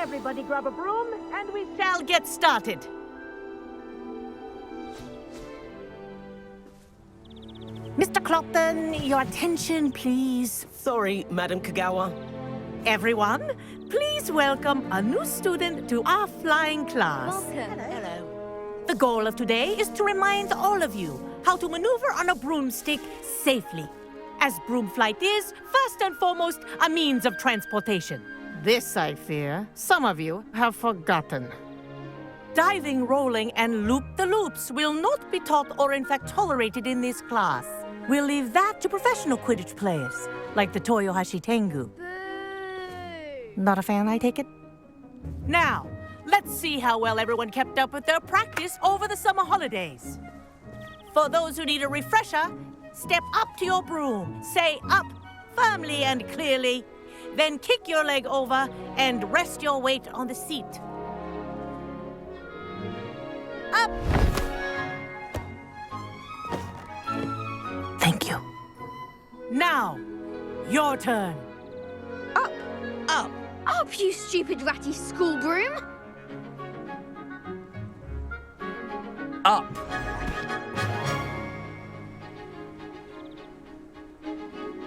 Everybody grab a broom, and we shall get started. Mr. Clopton, your attention, please. Sorry, Madam Kagawa. Everyone, please welcome a new student to our flying class. Welcome. Hello. The goal of today is to remind all of you how to maneuver on a broomstick safely, as broom flight is, first and foremost, a means of transportation. This, I fear, some of you have forgotten. Diving, rolling, and loop-the-loops will not be taught or in fact tolerated in this class. We'll leave that to professional Quidditch players, like the Toyohashi Tengu. Boo! Not a fan, I take it? Now, let's see how well everyone kept up with their practice over the summer holidays. For those who need a refresher, step up to your broom, say up firmly and clearly, then kick your leg over and rest your weight on the seat. Up! Thank you. Now, your turn. Up! Up! Up, you stupid ratty school broom! Up!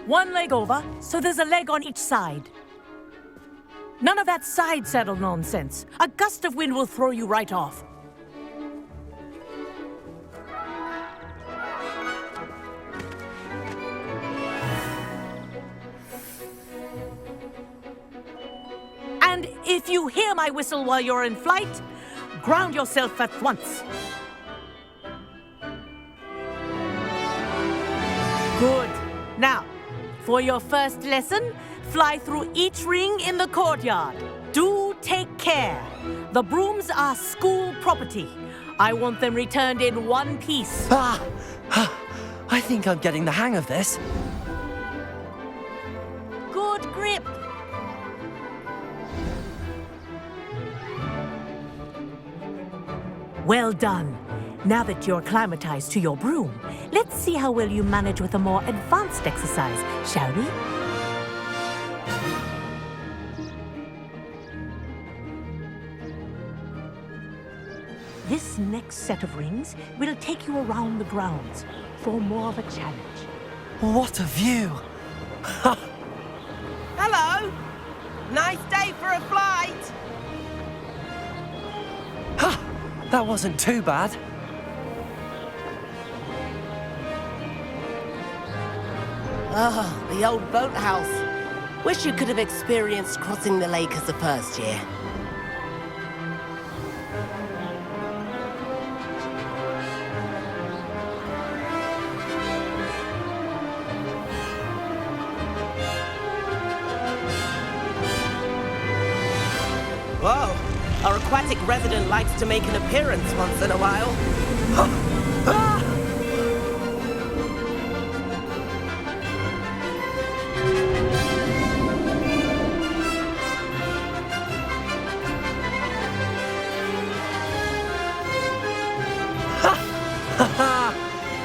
One leg over, so there's a leg on each side. None of that side saddle nonsense. A gust of wind will throw you right off. And if you hear my whistle while you're in flight, ground yourself at once. Good. Now, for your first lesson, fly through each ring in the courtyard. Do take care. The brooms are school property. I want them returned in one piece. I think I'm getting the hang of this. Good grip. Well done. Now that you're acclimatized to your broom, let's see how well you manage with a more advanced exercise, shall we? This next set of rings will take you around the grounds for more of a challenge. What a view! Hello! Nice day for a flight! That wasn't too bad. Oh, the old boathouse. Wish you could have experienced crossing the lake as a first year. Whoa, our aquatic resident likes to make an appearance once in a while.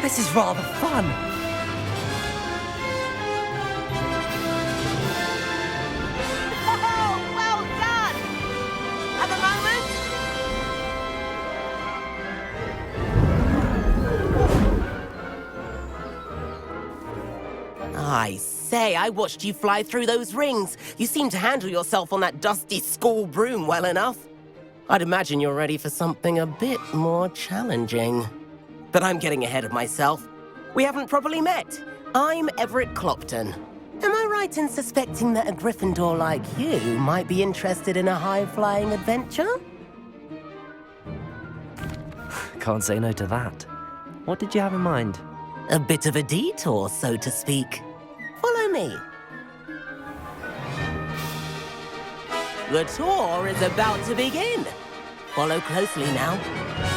This is rather fun. Oh, well done! At the moment? I say, I watched you fly through those rings. You seem to handle yourself on that dusty school broom well enough. I'd imagine you're ready for something a bit more challenging. But I'm getting ahead of myself. We haven't properly met. I'm Everett Clopton. Am I right in suspecting that a Gryffindor like you might be interested in a high-flying adventure? Can't say no to that. What did you have in mind? A bit of a detour, so to speak. Follow me. The tour is about to begin. Follow closely now.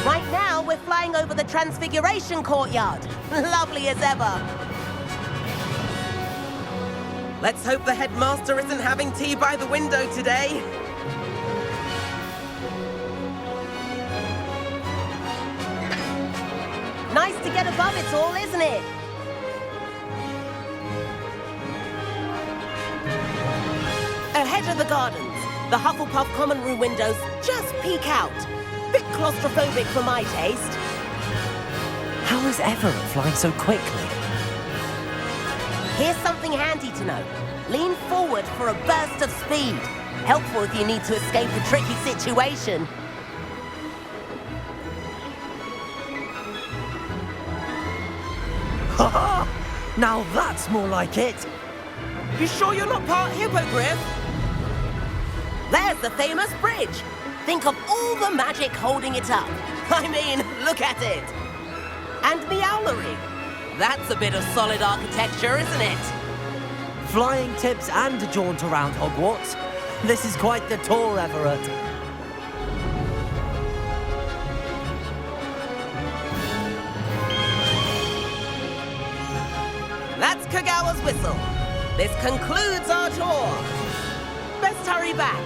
Right now, we're flying over the Transfiguration Courtyard. Lovely as ever. Let's hope the headmaster isn't having tea by the window today. Nice to get above it all, isn't it? Ahead of the gardens, The Hufflepuff common room windows just peek out. Bit claustrophobic for my taste. How is Everett flying so quickly? Here's something handy to know. Lean forward for a burst of speed. Helpful if you need to escape a tricky situation. Ha! Now that's more like it! You sure you're not part hippogriff? There's the famous bridge. Think of all the magic holding it up. I mean, look at it. And Meowlery. That's a bit of solid architecture, isn't it? Flying tips and a jaunt around Hogwarts. This is quite the tour, Everett. That's Kagawa's whistle. This concludes our tour. Best hurry back.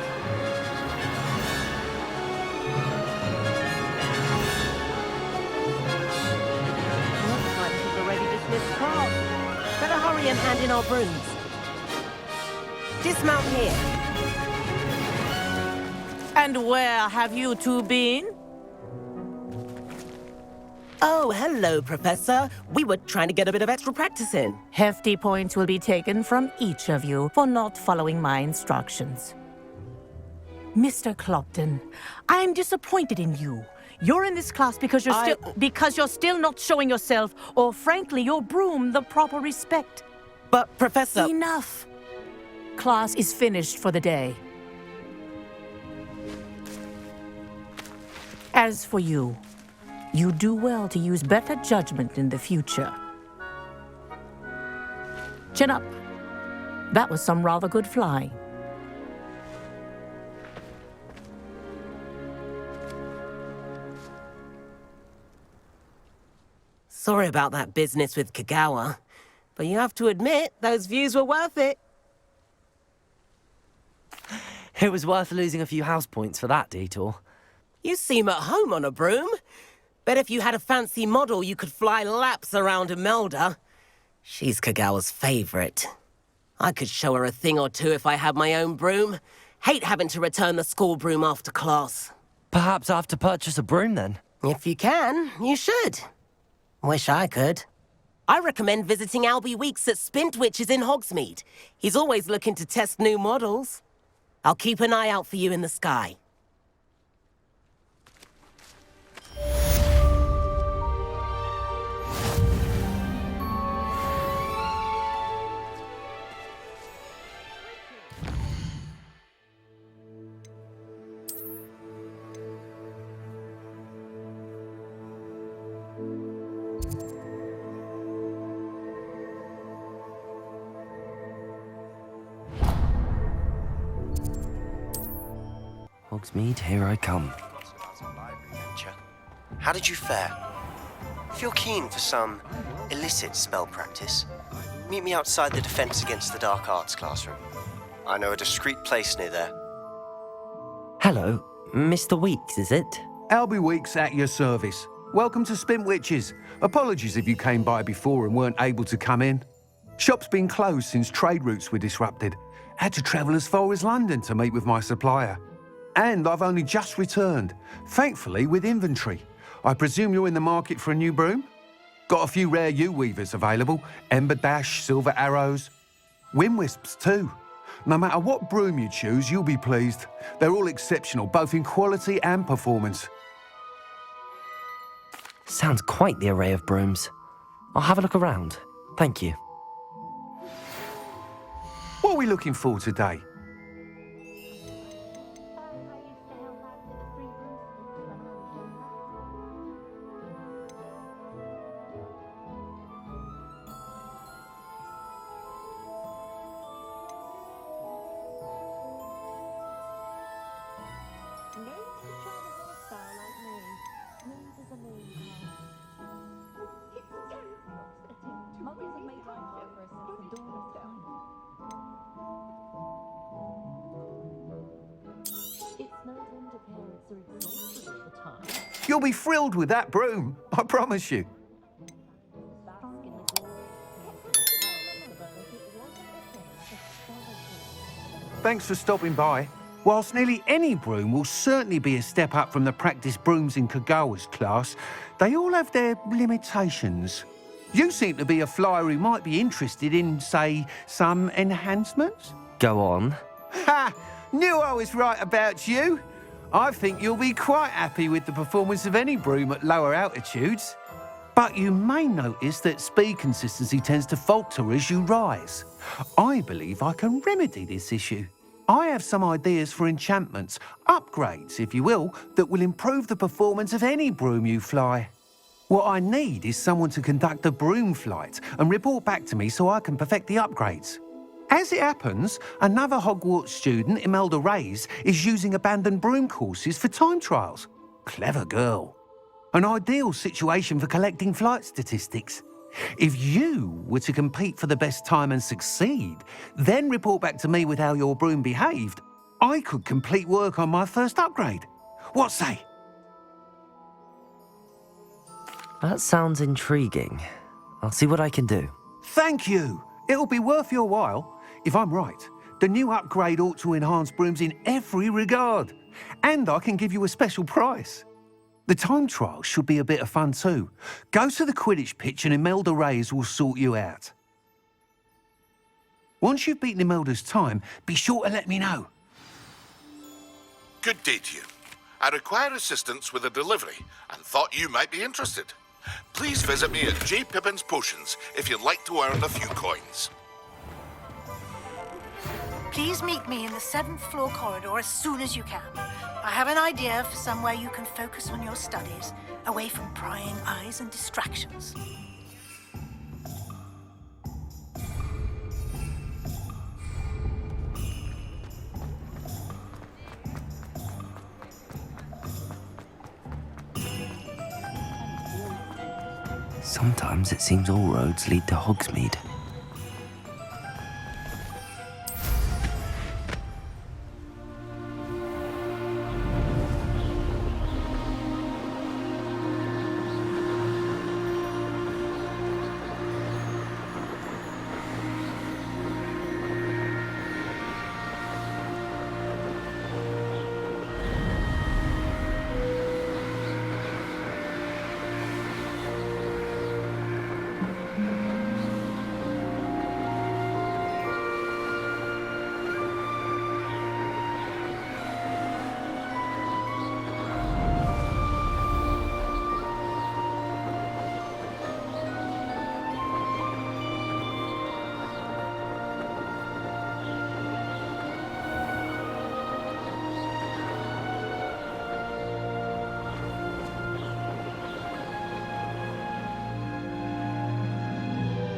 Looks like she's already dismissed class. Better hurry and hand in our brooms. Dismount here. And where have you two been? Oh, hello, Professor. We were trying to get a bit of extra practice in. Hefty points will be taken from each of you for not following my instructions. Mr. Clopton, I'm disappointed in you. You're in this class because you're still not showing yourself, or frankly, your broom the proper respect. But, Professor... Enough. Class is finished for the day. As for you, you do well to use better judgment in the future. Chin up. That was some rather good flying. Sorry about that business with Kagawa, but you have to admit, those views were worth it. It was worth losing a few house points for that detour. You seem at home on a broom. Bet if you had a fancy model, you could fly laps around Imelda. She's Kagawa's favorite. I could show her a thing or two if I had my own broom. Hate having to return the school broom after class. Perhaps I have to purchase a broom then? If you can, you should. Wish I could. I recommend visiting Albie Weeks at Spintwitches in Hogsmeade. He's always looking to test new models. I'll keep an eye out for you in the sky. Hogsmeade, here I come. How did you fare? If you're keen for some illicit spell practice, meet me outside the Defense Against the Dark Arts classroom. I know a discreet place near there. Hello, Mr. Weeks, is it? Albie Weeks at your service. Welcome to Spintwitches. Apologies if you came by before and weren't able to come in. Shop's been closed since trade routes were disrupted. Had to travel as far as London to meet with my supplier. And I've only just returned, thankfully with inventory. I presume you're in the market for a new broom? Got a few rare U-weavers available, Ember Dash, Silver Arrows, Wind Wisps too. No matter what broom you choose, you'll be pleased. They're all exceptional, both in quality and performance. Sounds quite the array of brooms. I'll have a look around. Thank you. What are we looking for today? You'll be thrilled with that broom, I promise you. Thanks for stopping by. Whilst nearly any broom will certainly be a step up from the practice brooms in Kagawa's class, they all have their limitations. You seem to be a flyer who might be interested in, say, some enhancements? Go on. Ha! Knew I was right about you. I think you'll be quite happy with the performance of any broom at lower altitudes. But you may notice that speed consistency tends to falter as you rise. I believe I can remedy this issue. I have some ideas for enchantments, upgrades, if you will, that will improve the performance of any broom you fly. What I need is someone to conduct a broom flight and report back to me so I can perfect the upgrades. As it happens, another Hogwarts student, Imelda Reyes, is using abandoned broom courses for time trials. Clever girl. An ideal situation for collecting flight statistics. If you were to compete for the best time and succeed, then report back to me with how your broom behaved, I could complete work on my first upgrade. What say? That sounds intriguing. I'll see what I can do. Thank you. It'll be worth your while. If I'm right, the new upgrade ought to enhance brooms in every regard. And I can give you a special price. The time trial should be a bit of fun too. Go to the Quidditch pitch and Imelda Reyes will sort you out. Once you've beaten Imelda's time, be sure to let me know. Good day to you. I require assistance with a delivery and thought you might be interested. Please visit me at J. Pippin's Potions if you'd like to earn a few coins. Please meet me in the 7th floor corridor as soon as you can. I have an idea for somewhere you can focus on your studies, away from prying eyes and distractions. Sometimes it seems all roads lead to Hogsmeade.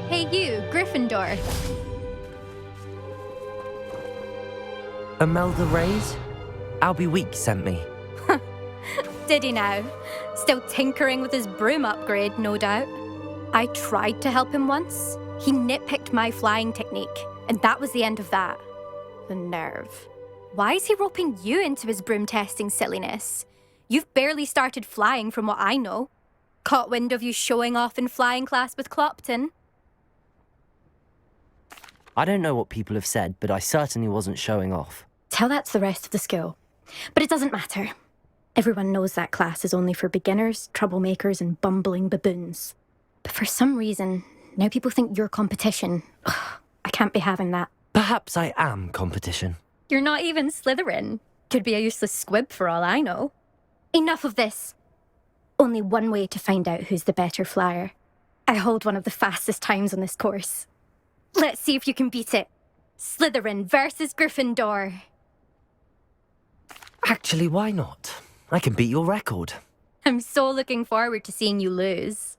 Hey you, Gryffindor. Imelda Reyes? Albie Week sent me. Did he now? Still tinkering with his broom upgrade, no doubt. I tried to help him once. He nitpicked my flying technique, and that was the end of that. The nerve. Why is he roping you into his broom testing silliness? You've barely started flying from what I know. Caught wind of you showing off in flying class with Clopton. I don't know what people have said, but I certainly wasn't showing off. Tell that to the rest of the school. But it doesn't matter. Everyone knows that class is only for beginners, troublemakers, and bumbling baboons. But for some reason, now people think you're competition. Ugh, I can't be having that. Perhaps I am competition. You're not even Slytherin. Could be a useless squib for all I know. Enough of this. Only one way to find out who's the better flyer. I hold one of the fastest times on this course. Let's see if you can beat it. Slytherin versus Gryffindor. Actually, why not? I can beat your record. I'm so looking forward to seeing you lose.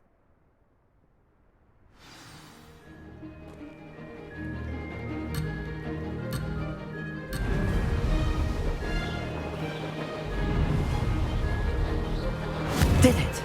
Did it!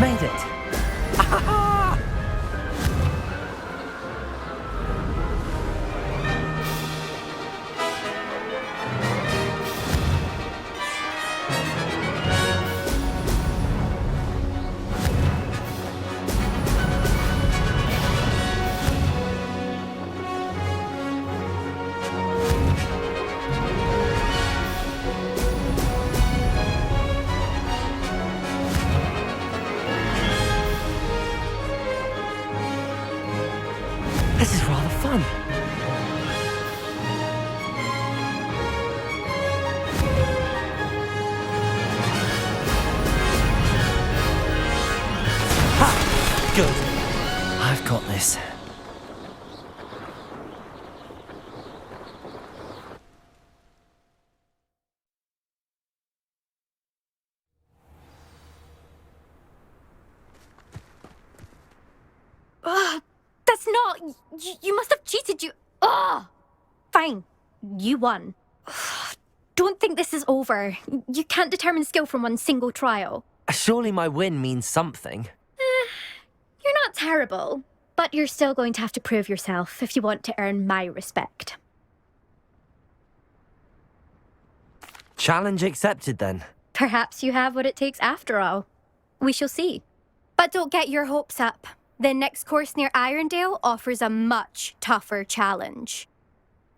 Made it! This is rather fun. Ha! Good. I've got this. That's not... You must have cheated, you... Fine. You won. Don't think this is over. You can't determine skill from one single trial. Surely my win means something. You're not terrible, but you're still going to have to prove yourself if you want to earn my respect. Challenge accepted, then. Perhaps you have what it takes after all. We shall see. But don't get your hopes up. The next course near Irondale offers a much tougher challenge.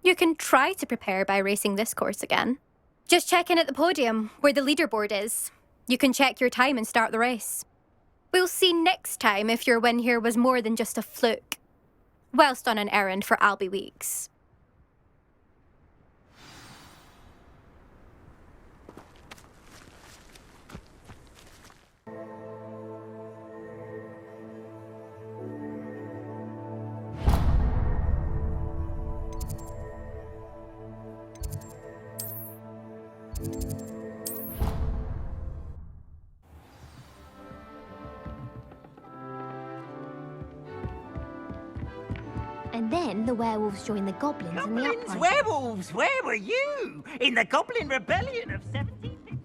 You can try to prepare by racing this course again. Just check in at the podium, where the leaderboard is. You can check your time and start the race. We'll see next time if your win here was more than just a fluke, whilst on an errand for Albie Weeks. And then the werewolves joined the goblins and the Goblins, uprising. werewolves, where were you? In the Goblin Rebellion of 1750?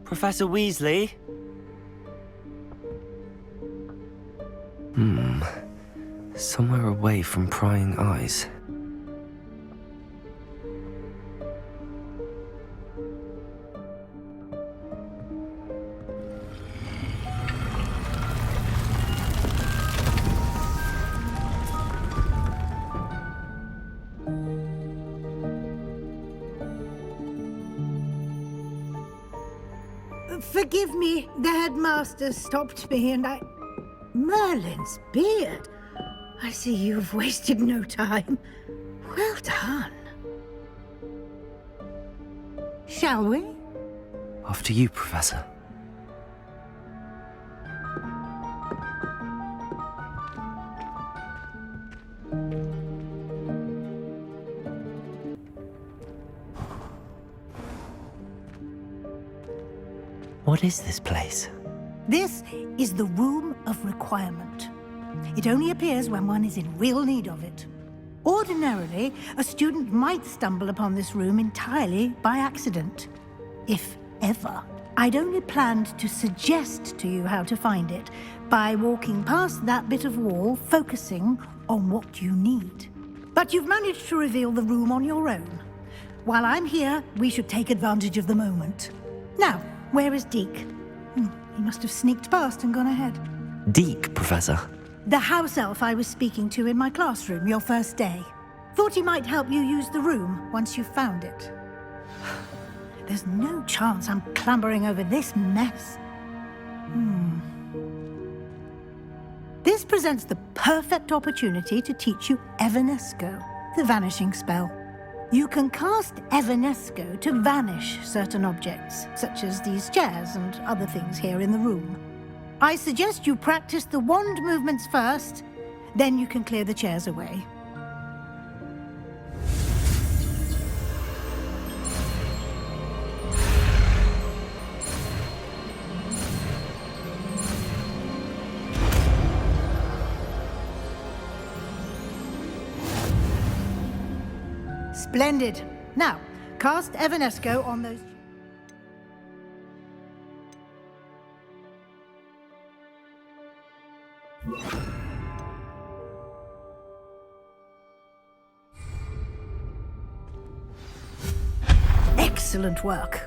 Professor Weasley? Somewhere away from prying eyes. Forgive me, the headmaster stopped me and I... Merlin's beard. I see you've wasted no time. Well done. Shall we? After you, Professor. What is this place? This is the Room of Requirement. It only appears when one is in real need of it. Ordinarily, a student might stumble upon this room entirely by accident, if ever. I'd only planned to suggest to you how to find it by walking past that bit of wall, focusing on what you need. But you've managed to reveal the room on your own. While I'm here, we should take advantage of the moment. Now, where is Deke? He must have sneaked past and gone ahead. Deke, Professor. The house elf I was speaking to in my classroom your first day. Thought he might help you use the room once you found it. There's no chance I'm clambering over this mess. This presents the perfect opportunity to teach you Evanesco, the vanishing spell. You can cast Evanesco to vanish certain objects, such as these chairs and other things here in the room. I suggest you practice the wand movements first, then you can clear the chairs away. Splendid. Now, cast Evanesco on those... Excellent work.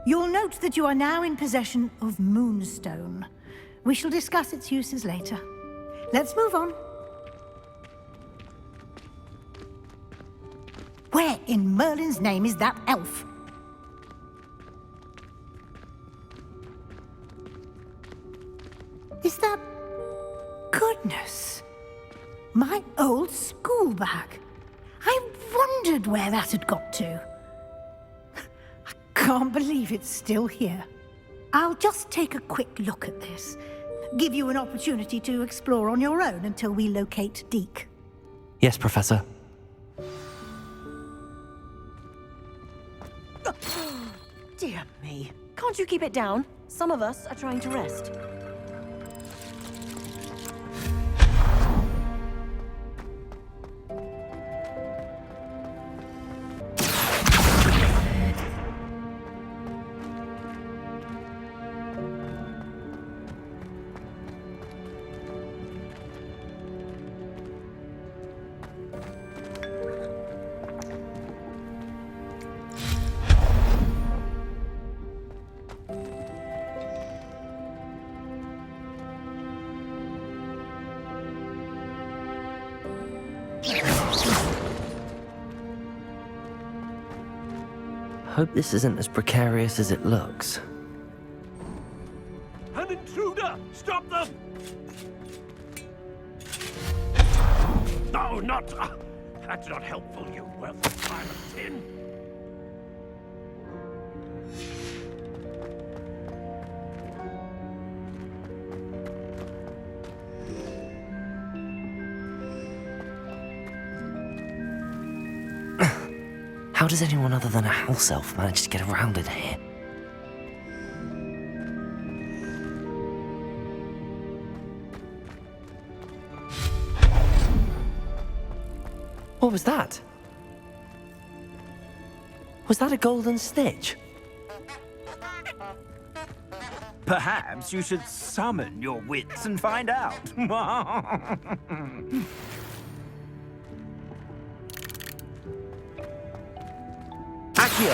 You'll note that you are now in possession of Moonstone. We shall discuss its uses later. Let's move on. Where in Merlin's name is that elf? Is that... Goodness! My old school bag. I wondered where that had got to. I can't believe it's still here. I'll just take a quick look at this. Give you an opportunity to explore on your own until we locate Deke. Yes, Professor. Dear me. Can't you keep it down? Some of us are trying to rest. Hope this isn't as precarious as it looks. An intruder! Stop them! No, not... that's not helpful, you worthless pile of tin. How does anyone other than a house elf manage to get around in here? What was that? Was that a golden stitch? Perhaps you should summon your wits and find out. Accio!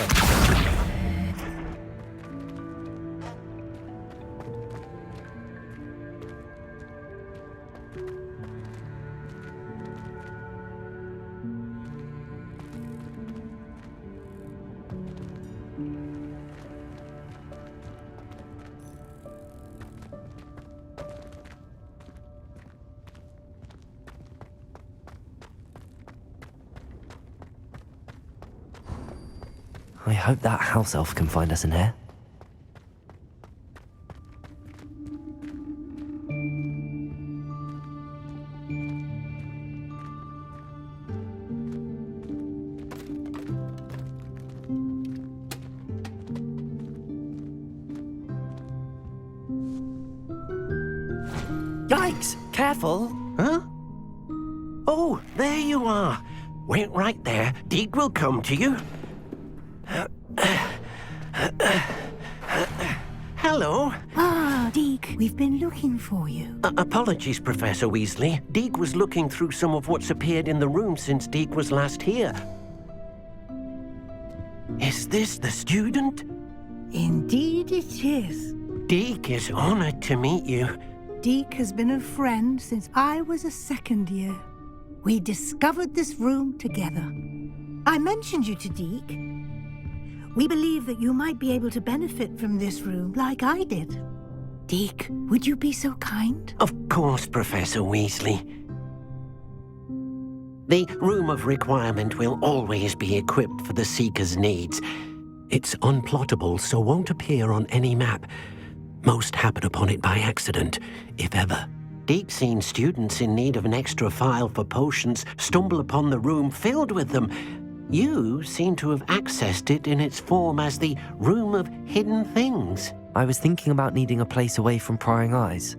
I hope that house elf can find us in here. Yikes! Careful! Huh? Oh, there you are. Wait right there. Deke will come to you. Hello. Ah, Deke, we've been looking for you. Apologies, Professor Weasley. Deke was looking through some of what's appeared in the room since Deke was last here. Is this the student? Indeed it is. Deke is honored to meet you. Deke has been a friend since I was a second year. We discovered this room together. I mentioned you to Deke. We believe that you might be able to benefit from this room like I did. Deke, would you be so kind? Of course, Professor Weasley. The Room of Requirement will always be equipped for the Seeker's needs. It's unplottable, so won't appear on any map. Most happen upon it by accident, if ever. Deke's seen students in need of an extra file for potions stumble upon the room filled with them. You seem to have accessed it in its form as the Room of Hidden Things. I was thinking about needing a place away from prying eyes.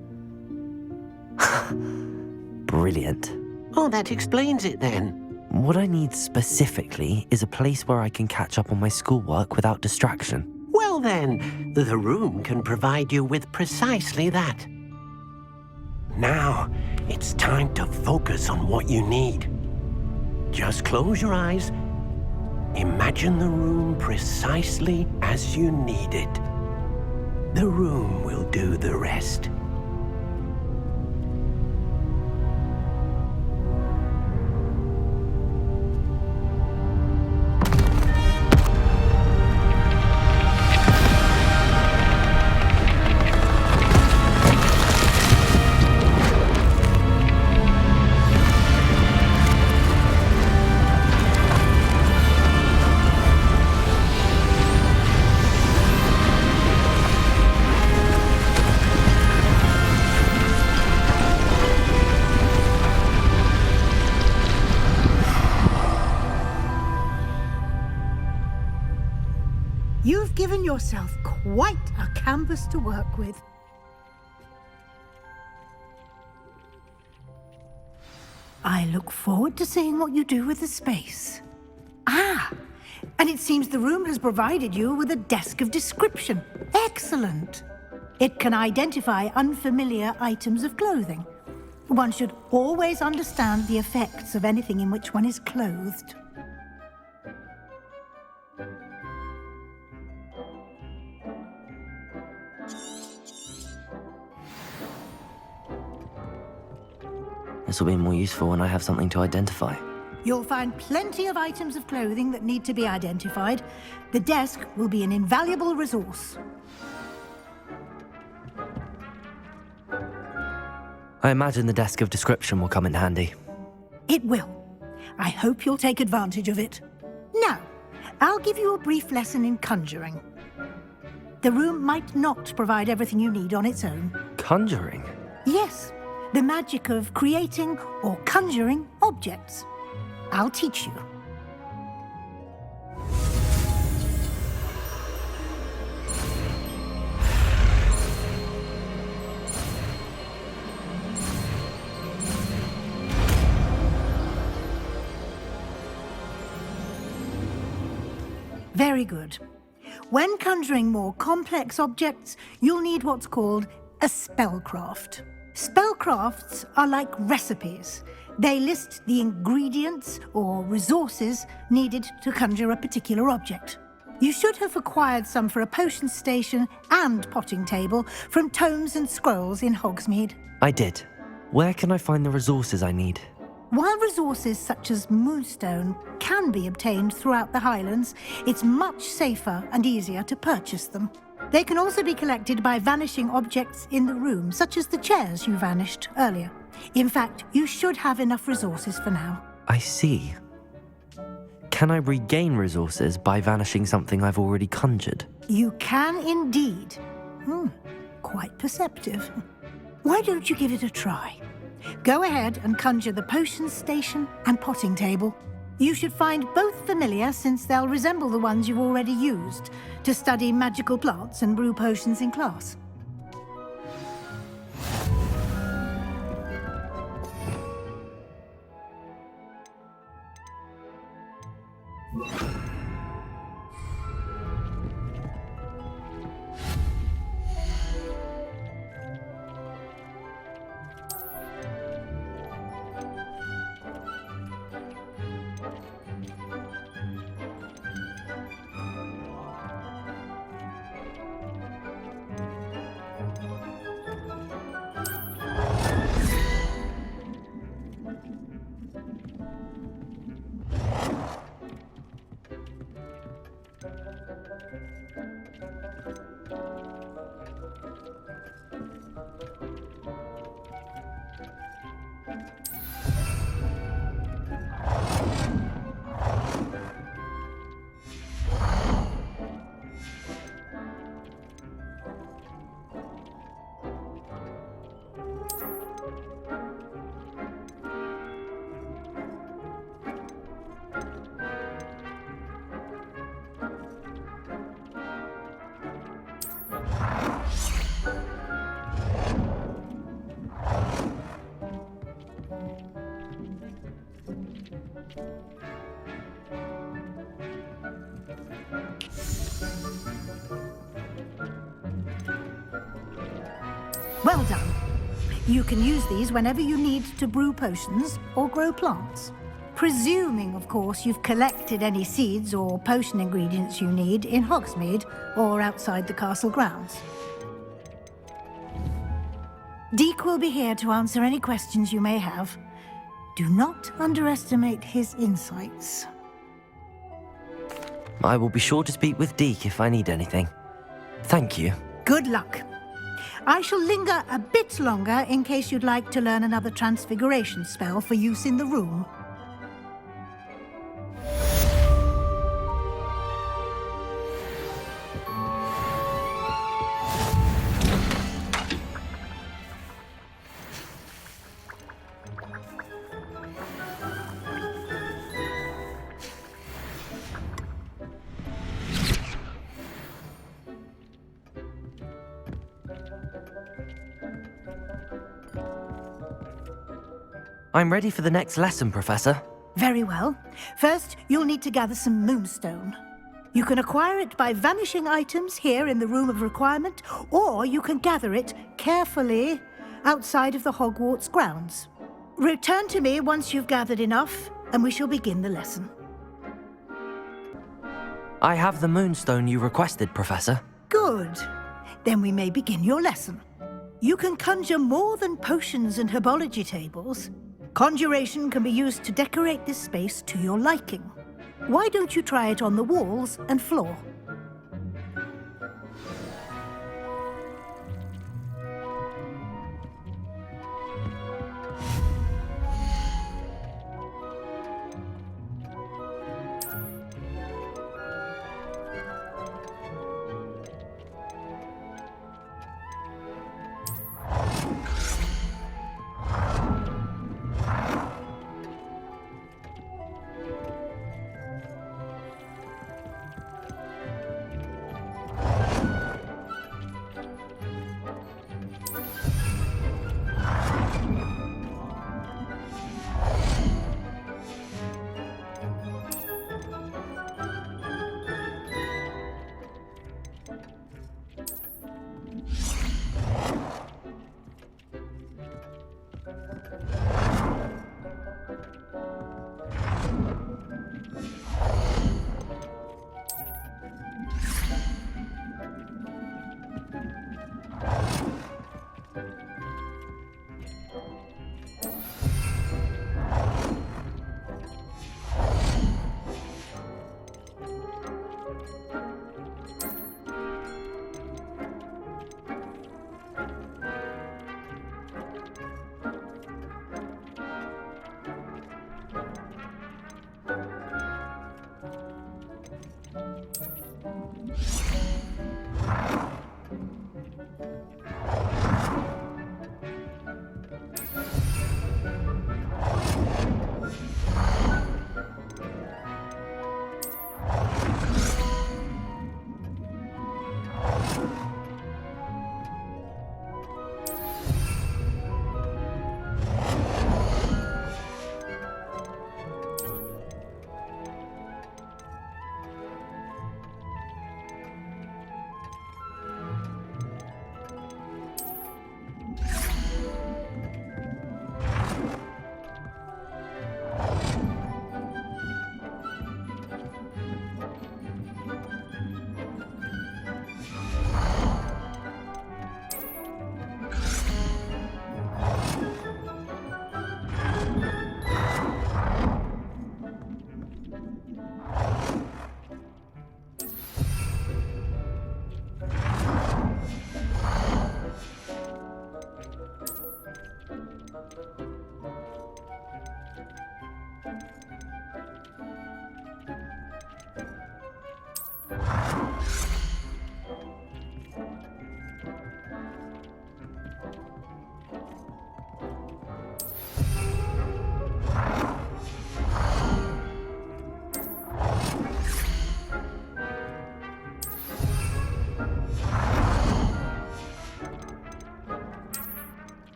Brilliant. Oh, that explains it then. What I need specifically is a place where I can catch up on my schoolwork without distraction. Well then, the room can provide you with precisely that. Now, it's time to focus on what you need. Just close your eyes. Imagine the room precisely as you need it. The room will do the rest. You've given yourself quite a canvas to work with. I look forward to seeing what you do with the space. Ah, and it seems the room has provided you with a desk of description. Excellent. It can identify unfamiliar items of clothing. One should always understand the effects of anything in which one is clothed. This will be more useful when I have something to identify. You'll find plenty of items of clothing that need to be identified. The desk will be an invaluable resource. I imagine the desk of description will come in handy. It will. I hope you'll take advantage of it. Now, I'll give you a brief lesson in conjuring. The room might not provide everything you need on its own. Conjuring? Yes, the magic of creating or conjuring objects. I'll teach you. Very good. When conjuring more complex objects, you'll need what's called a spellcraft. Spellcrafts are like recipes. They list the ingredients or resources needed to conjure a particular object. You should have acquired some for a potion station and potting table from tomes and scrolls in Hogsmeade. I did. Where can I find the resources I need? While resources such as moonstone can be obtained throughout the Highlands, it's much safer and easier to purchase them. They can also be collected by vanishing objects in the room, such as the chairs you vanished earlier. In fact, you should have enough resources for now. I see. Can I regain resources by vanishing something I've already conjured? You can indeed. Quite perceptive. Why don't you give it a try? Go ahead and conjure the potion station and potting table. You should find both familiar, since they'll resemble the ones you've already used to study magical plants and brew potions in class. Well done. You can use these whenever you need to brew potions or grow plants. Presuming, of course, you've collected any seeds or potion ingredients you need in Hogsmeade or outside the castle grounds. Deke will be here to answer any questions you may have. Do not underestimate his insights. I will be sure to speak with Deke if I need anything. Thank you. Good luck. I shall linger a bit longer in case you'd like to learn another transfiguration spell for use in the room. I'm ready for the next lesson, Professor. Very well. First, you'll need to gather some moonstone. You can acquire it by vanishing items here in the Room of Requirement, or you can gather it carefully outside of the Hogwarts grounds. Return to me once you've gathered enough, and we shall begin the lesson. I have the moonstone you requested, Professor. Good. Then we may begin your lesson. You can conjure more than potions and herbology tables. Conjuration can be used to decorate this space to your liking. Why don't you try it on the walls and floor?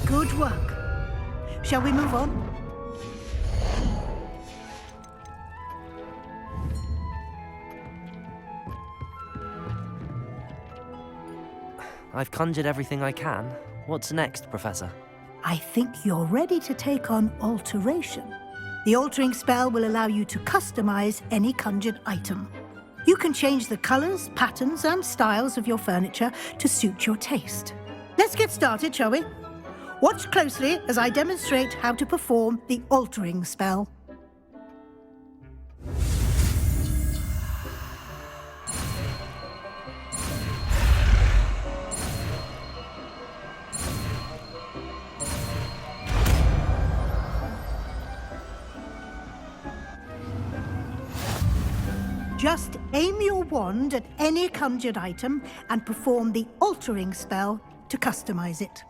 Good work. Shall we move on? I've conjured everything I can. What's next, Professor? I think you're ready to take on alteration. The altering spell will allow you to customize any conjured item. You can change the colors, patterns, and styles of your furniture to suit your taste. Let's get started, shall we? Watch closely as I demonstrate how to perform the altering spell. Just aim your wand at any conjured item and perform the altering spell to customize it.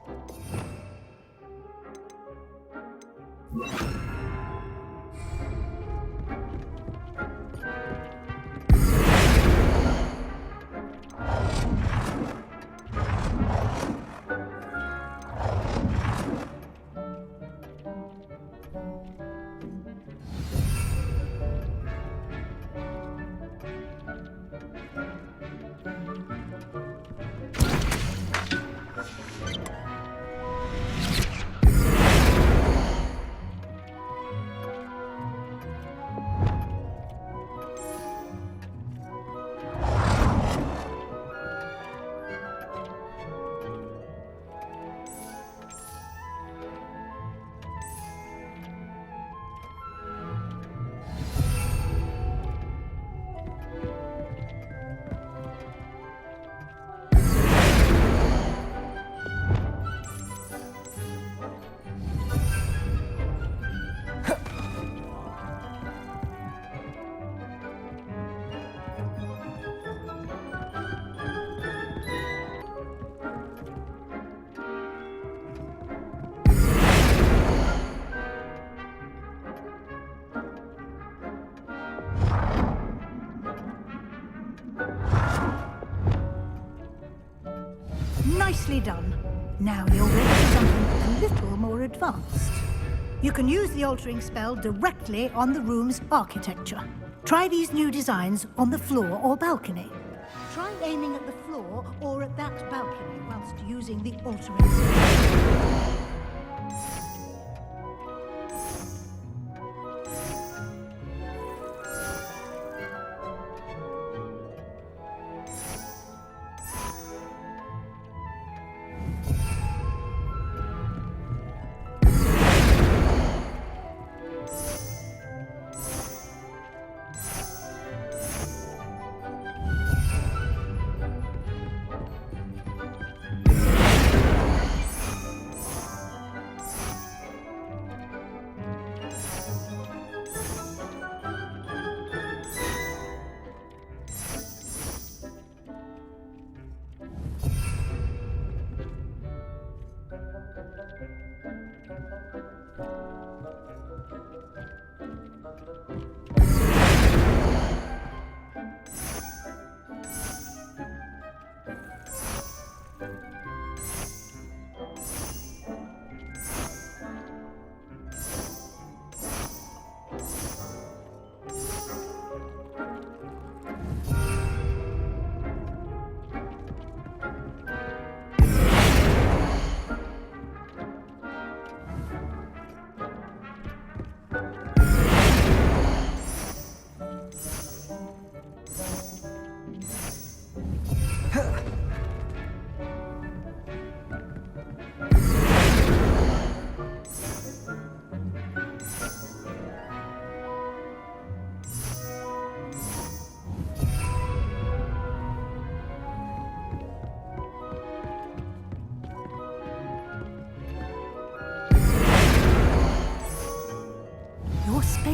Nicely done. Now you're ready for something a little more advanced. You can use the altering spell directly on the room's architecture. Try these new designs on the floor or balcony. Try aiming at the floor or at that balcony whilst using the altering spell.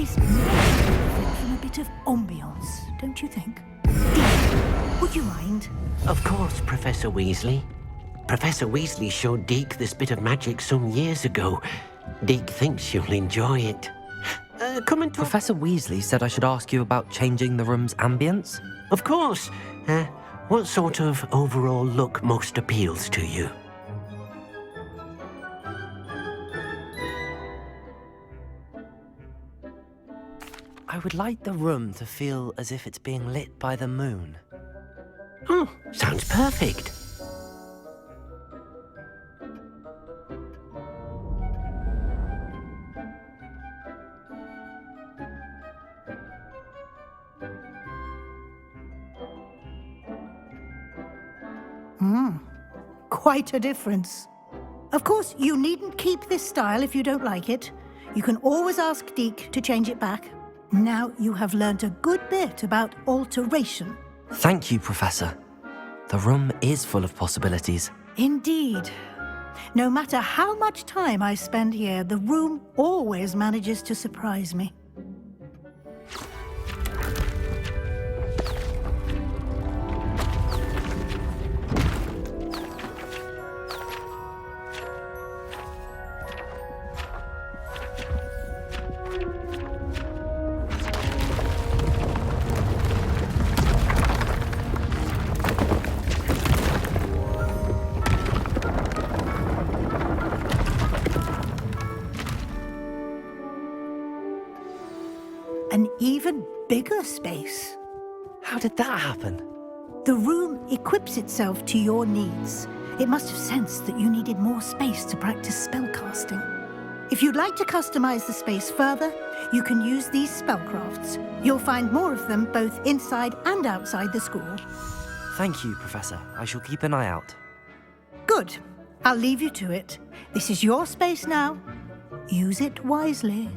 place benefit from a bit of ambiance, don't you think? Deek, would you mind? Of course, Professor Weasley. Professor Weasley showed Deke this bit of magic some years ago. Deke thinks you'll enjoy it. Come and talk. Professor Weasley said I should ask you about changing the room's ambience. Of course. What sort of overall look most appeals to you? I would like the room to feel as if it's being lit by the moon. Oh, sounds perfect. Quite a difference. Of course, you needn't keep this style if you don't like it. You can always ask Deke to change it back. Now you have learnt a good bit about alteration. Thank you, Professor. The room is full of possibilities. Indeed. No matter how much time I spend here, the room always manages to surprise me. An even bigger space. How did that happen? The room equips itself to your needs. It must have sensed that you needed more space to practice spellcasting. If you'd like to customize the space further, you can use these spellcrafts. You'll find more of them both inside and outside the school. Thank you, Professor. I shall keep an eye out. Good. I'll leave you to it. This is your space now. Use it wisely.